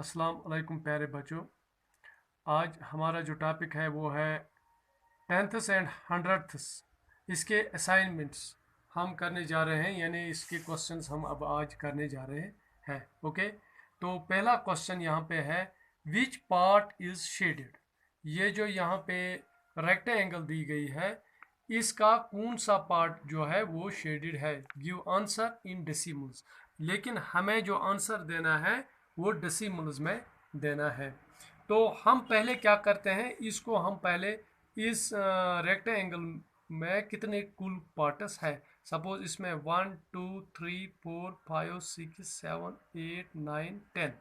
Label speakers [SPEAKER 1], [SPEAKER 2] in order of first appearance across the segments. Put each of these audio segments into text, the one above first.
[SPEAKER 1] अस्सलाम वालेकुम प्यारे बच्चों। आज हमारा जो टॉपिक है वो है टेंथस एंड हंड्रेड्स। इसके असाइनमेंट्स हम करने जा रहे हैं, यानी इसके क्वेश्चंस हम अब आज करने जा रहे हैं। ओके, तो पहला क्वेश्चन यहाँ पे है, विच पार्ट इज शेडेड। ये जो यहाँ पे रेक्टेंगल दी गई है, इसका कौन सा पार्ट जो है वो शेडेड है। Give answer in decimals. लेकिन हमें जो आंसर देना है वो डेसिमल्स में देना है। तो हम पहले क्या करते हैं, इसको हम पहले इस रेक्टेंगल में कितने कुल पार्ट्स है। सपोज इसमें 1 2 3 4 5 6 7 8 9 10।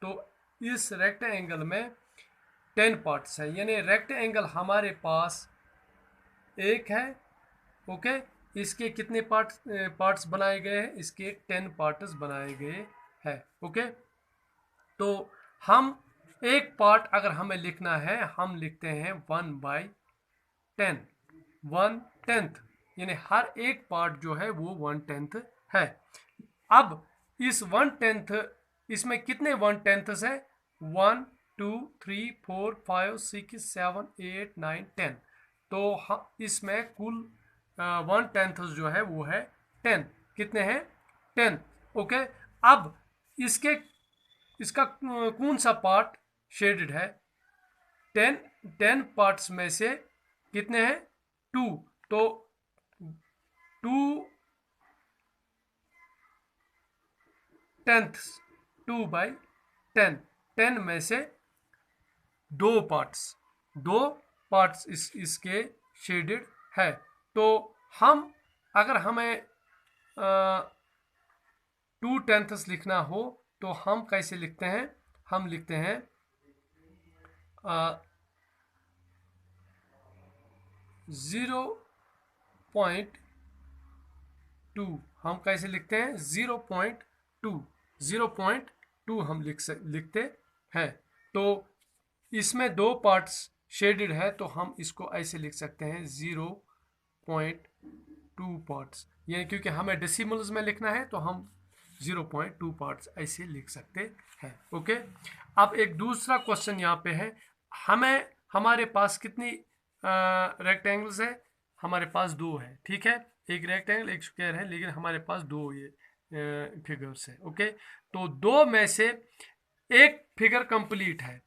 [SPEAKER 1] तो इस रेक्टेंगल में 10 पार्ट्स हैं, यानी रेक्टेंगल हमारे पास एक है। ओके, इसके कितने पार्ट्स बनाए गए हैं, इसके 10 पार्ट्स बनाए गए हैं। ओके, तो हम एक पार्ट अगर हमें लिखना है, हम लिखते हैं 1/10, 1/10, यानी हर एक पार्ट जो है वो 1/10 है। अब इस 1/10, इसमें कितने 1/10 है, 1 2 3 4 5 6 7 8 9 10। तो इसमें कुल 1/10 जो है वो है 10। कितने हैं, 10। ओके, अब इसका कौन सा पार्ट शेडेड है। 10 पार्ट्स में से कितने हैं, 2। तो 2/10, 2/10, 10 में से दो पार्ट्स इसके शेडेड है। तो हम अगर हमें 2/10 लिखना हो तो हम कैसे लिखते हैं, हम लिखते हैं 0.2। हम कैसे लिखते हैं, 0.2 हम लिखते हैं। तो इसमें दो पार्ट्स शेडेड है, तो हम इसको ऐसे लिख सकते हैं 0.2 पार्ट्स, यानी क्योंकि हमें डेसिमल्स में लिखना है तो हम 0.2 पार्ट्स ऐसे लिख सकते हैं। ओके, अब एक दूसरा क्वेश्चन यहाँ पे है, हमारे पास कितनी रेक्टेंगल्स है, हमारे पास दो है। ठीक है, एक रेक्टेंगल एक स्क्वायर है, लेकिन हमारे पास दो ये फिगर्स है। ओके, तो दो में से एक फिगर कंप्लीट है।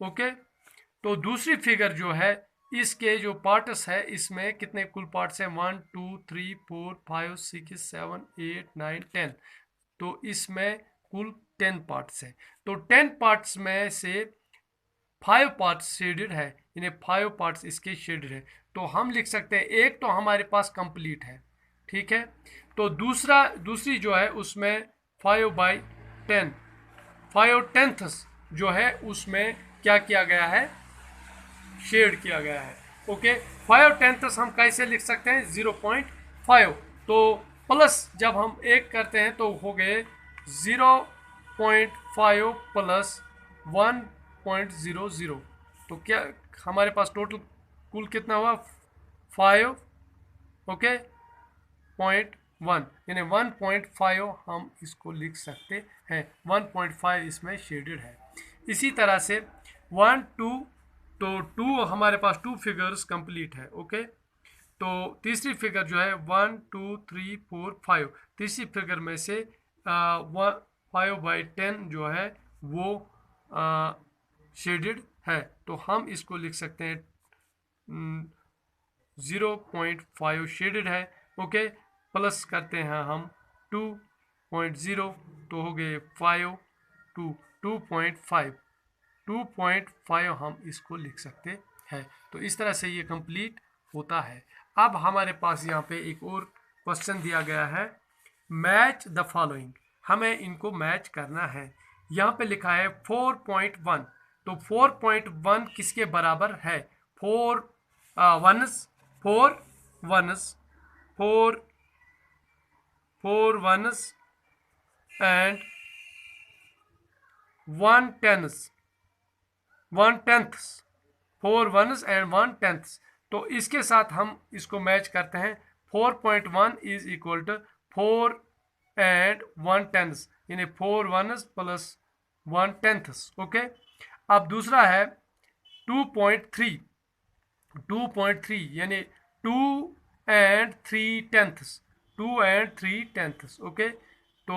[SPEAKER 1] ओके, तो दूसरी फिगर जो है, इसके जो पार्ट्स है, इसमें कितने कुल पार्ट्स हैं, 1 2 3 4 5 6 7 8 9 10। तो इसमें कुल 10 पार्ट्स है। तो 10 पार्ट्स में से 5 पार्ट्स शेडेड है, यानी 5 पार्ट्स इसके शेडेड है। तो हम लिख सकते हैं, एक तो हमारे पास कंप्लीट है। ठीक है, तो दूसरी जो है उसमें 5/10, 5/10 जो है उसमें क्या किया गया है, शेड किया गया है। ओके, 5/10 हम कैसे लिख सकते हैं, 0.5। तो प्लस जब हम एक करते हैं तो हो गए 0.5 प्लस 1.00। तो क्या हमारे पास टोटल कुल कितना हुआ, 5। ओके, 0.1, यानी 1.5 हम इसको लिख सकते हैं। 1.5 इसमें शेडेड है। इसी तरह से 1 2, तो 2 हमारे पास 2 फिगर्स कंप्लीट है। ओके, तो तीसरी फिगर जो है 1 2 3 4 5, तीसरी फिगर में से 5/10 जो है वो शेडेड है। तो हम इसको लिख सकते हैं 0.5 शेडेड है। ओके, प्लस करते हैं हम 2.0, तो हो गए 5 2 2.5, 2.5 हम इसको लिख सकते हैं। तो इस तरह से ये कंप्लीट होता है। अब हमारे पास यहाँ पे एक और क्वेश्चन दिया गया है, मैच द फॉलोइंग। हमें इनको मैच करना है। यहाँ पे लिखा है 4.1। तो 4.1 किसके बराबर है, 4 वनस, 4 वनस, 4 वनस एंड 1/10, 1/10, 4 वनस एंड 1/10। तो इसके साथ हम इसको मैच करते हैं। 4.1 इज इक्वल टू 4 एंड 1/10, यानी 4 वनस प्लस 1/10। ओके, अब दूसरा है 2.3, 2.3 यानी 2 and 3/10, 2 and 3/10। ओके, तो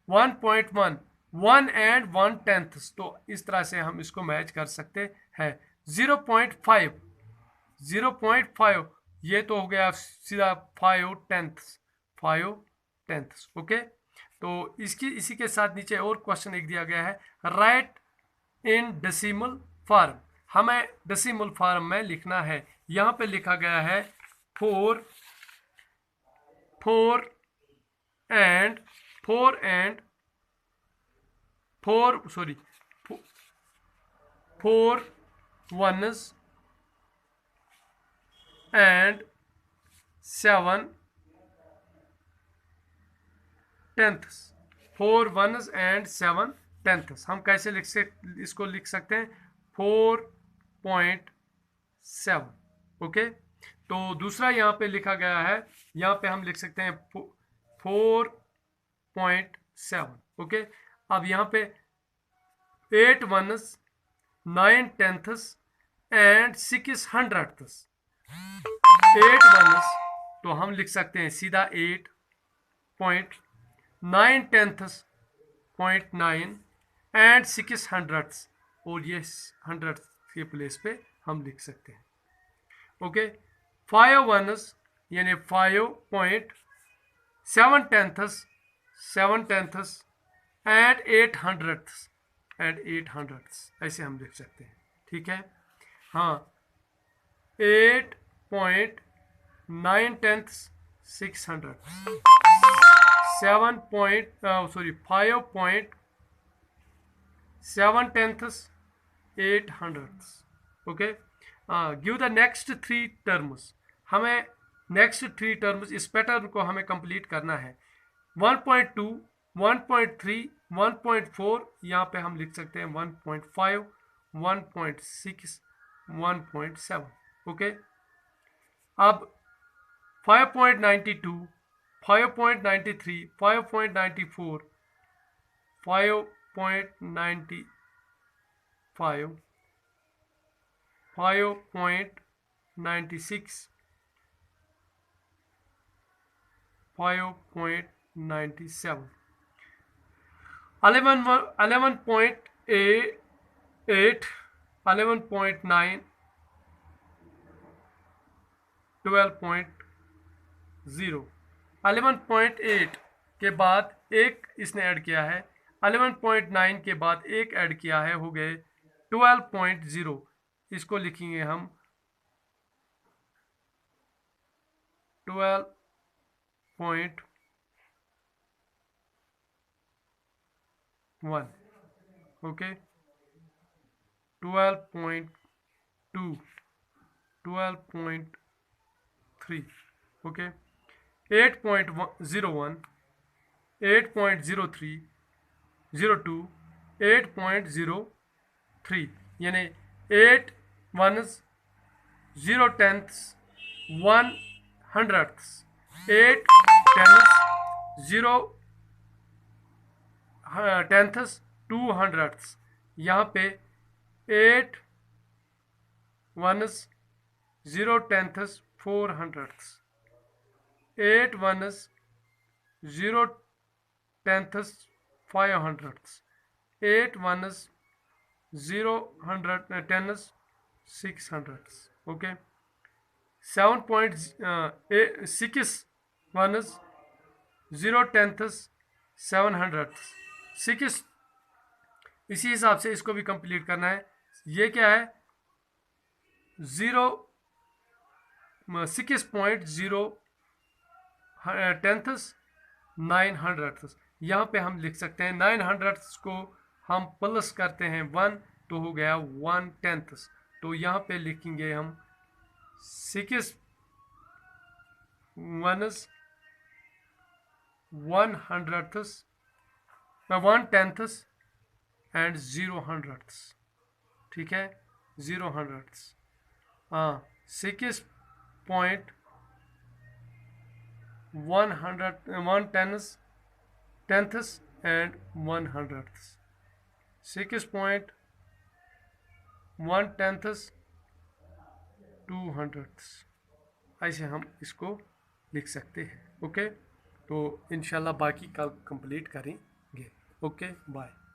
[SPEAKER 1] 1.1, 1 and 1/10, तो इस तरह से हम इसको मैच कर सकते हैं। 0.5, 0.5 ये तो हो गया सीधा 5/10, 5/10। ओके, तो इसी के साथ नीचे और क्वेश्चन एक दिया गया है, राइट इन डेसिमल फॉर्म। हमें डेसिमल फॉर्म में लिखना है। यहाँ पे लिखा गया है 4 and 4 ones and 7/10, 4 ones and 7/10। हम कैसे इसको लिख सकते हैं, 4.7। ओके, तो दूसरा यहाँ पे लिखा गया है, यहाँ पे हम लिख सकते हैं 4.7। ओके, अब यहाँ पे 8 ones, 9/10 and 6/100। 8 ones तो हम लिख सकते हैं सीधा 8, 9/10 एंड 6/100, और ये 100 के प्लेस पे हम लिख सकते हैं। ओके, 5 ones यानी 5.7/10 एंड 800 ऐसे हम लिख सकते हैं। ठीक है, हाँ, 8.9/10 600, 5.7/10 800। Okay, give the next 3 terms. हमें नेक्स्ट 3 टर्म्स, इस पैटर्न को हमें कंप्लीट करना है। 1.2, 1.3, 1.4, यहाँ पे हम लिख सकते हैं 1.5, 1.6, 1.7। ओके, अब 5.92, 5.93, 5.94, 5.95, 5.96, 5.97, 11.8, 11.9, 12.0। 11.8 के बाद एक इसने ऐड किया है, 11.9 के बाद एक ऐड किया है, हो गए 12.0। इसको लिखेंगे हम 12.1। ओके, 12.2, 12.3। ओके, 8.01, 8.03, 02, 8.03 यानी 8 ones, 0/10, 1/100, 8/10, 0/10, 2/100। यहाँ पे 8 ones, 0/10, 400, 8 ones, 0/10, 500, 8 ones, 0/10, 600। Okay, 7.6 ones, 0/10, 700, 6। इसी हिसाब से इसको भी कंप्लीट करना है। ये क्या है, 6.0/10, 900। यहाँ पे हम लिख सकते हैं 900 को हम प्लस करते हैं 1 तो हो गया 1/10। तो यहाँ पे लिखेंगे हम 6 ones, 1/100, 1/10 एंड 0/100। ठीक है, 0/100, हाँ, 6.1/10 एंड 1/100। 6.1/10 200 ऐसे हम इसको लिख सकते हैं। ओके, तो इंशाल्लाह बाकी कल कंप्लीट करेंगे। Okay, bye.